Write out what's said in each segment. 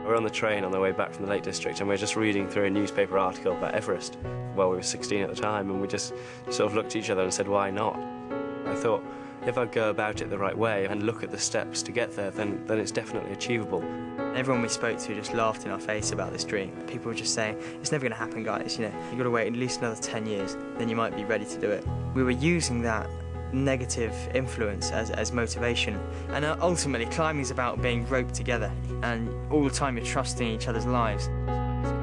We're on the train on the way back from the Lake District and we're just reading through a newspaper article about Everest. Well, we were 16 at the time and we just sort of looked at each other and said, why not? I thought, if I go about it the right way and look at the steps to get there, then it's definitely achievable. Everyone we spoke to just laughed in our face about this dream. People were just saying, it's never going to happen, guys, you know, you've got to wait at least another 10 years, then you might be ready to do it. We were using that negative influence as motivation, and ultimately climbing is about being roped together, and all the time you're trusting each other's lives.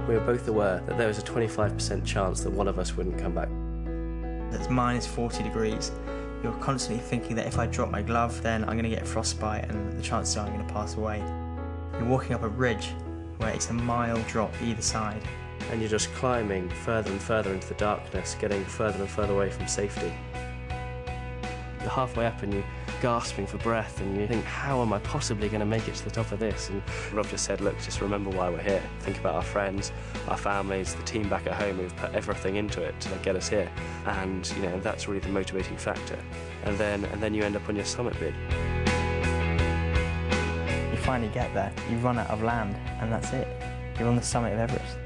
We were both aware that there was a 25% chance that one of us wouldn't come back. It's minus 40 degrees. You're constantly thinking that if I drop my glove, then I'm going to get frostbite and the chances are I'm going to pass away. You're walking up a ridge where it's a mile drop either side. And you're just climbing further and further into the darkness, getting further and further away from safety. You're halfway up and you're gasping for breath and you think, how am I possibly going to make it to the top of this? And Rob just said, look, just remember why we're here. Think about our friends, our families, the team back at home who've put everything into it to get us here. And, you know, that's really the motivating factor. And then you end up on your summit bid. You finally get there, you run out of land, and that's it. You're on the summit of Everest.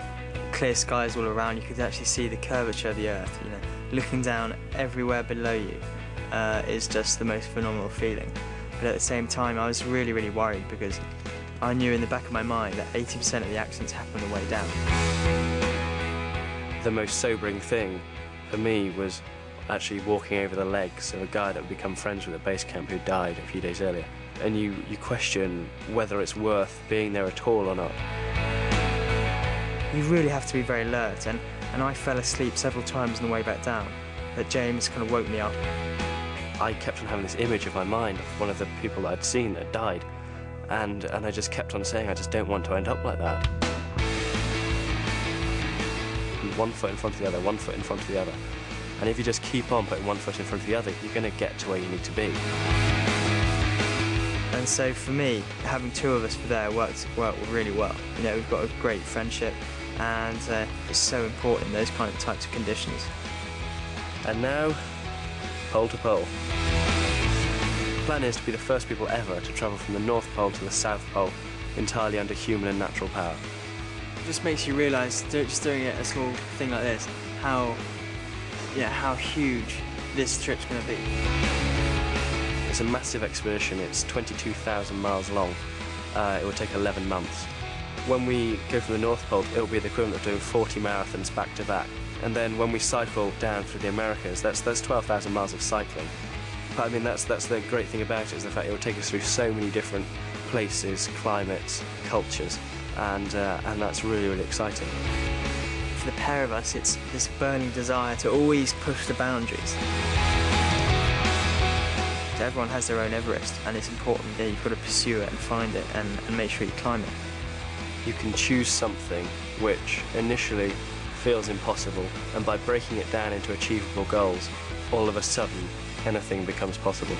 Clear skies all around, you could actually see the curvature of the earth, you know. Looking down everywhere below you is just the most phenomenal feeling. But at the same time, I was really, really worried because I knew in the back of my mind that 80% of the accidents happen on the way down. The most sobering thing for me was actually walking over the legs of a guy that had become friends with at base camp who died a few days earlier. And you question whether it's worth being there at all or not. You really have to be very alert, and I fell asleep several times on the way back down, but James kind of woke me up. I kept on having this image of my mind of one of the people that I'd seen that died, and I just kept on saying, I just don't want to end up like that. One foot in front of the other, one foot in front of the other. And if you just keep on putting one foot in front of the other, you're going to get to where you need to be. And so for me, having two of us there worked really well. You know, we've got a great friendship, and it's so important in those kind of types of conditions. And now, pole to pole. The plan is to be the first people ever to travel from the North Pole to the South Pole entirely under human and natural power. It just makes you realise, just doing a small thing like this, how huge this trip's going to be. It's a massive expedition. It's 22,000 miles long. It will take 11 months. When we go from the North Pole, it will be the equivalent of doing 40 marathons back to back. And then when we cycle down through the Americas, that's 12,000 miles of cycling. But I mean, that's the great thing about it, is the fact it will take us through so many different places, climates, cultures, and that's really, really exciting. For the pair of us, it's this burning desire to always push the boundaries. Everyone has their own Everest, and it's important that you've got to pursue it and find it and make sure you climb it. You can choose something which initially feels impossible, and by breaking it down into achievable goals, all of a sudden, anything becomes possible.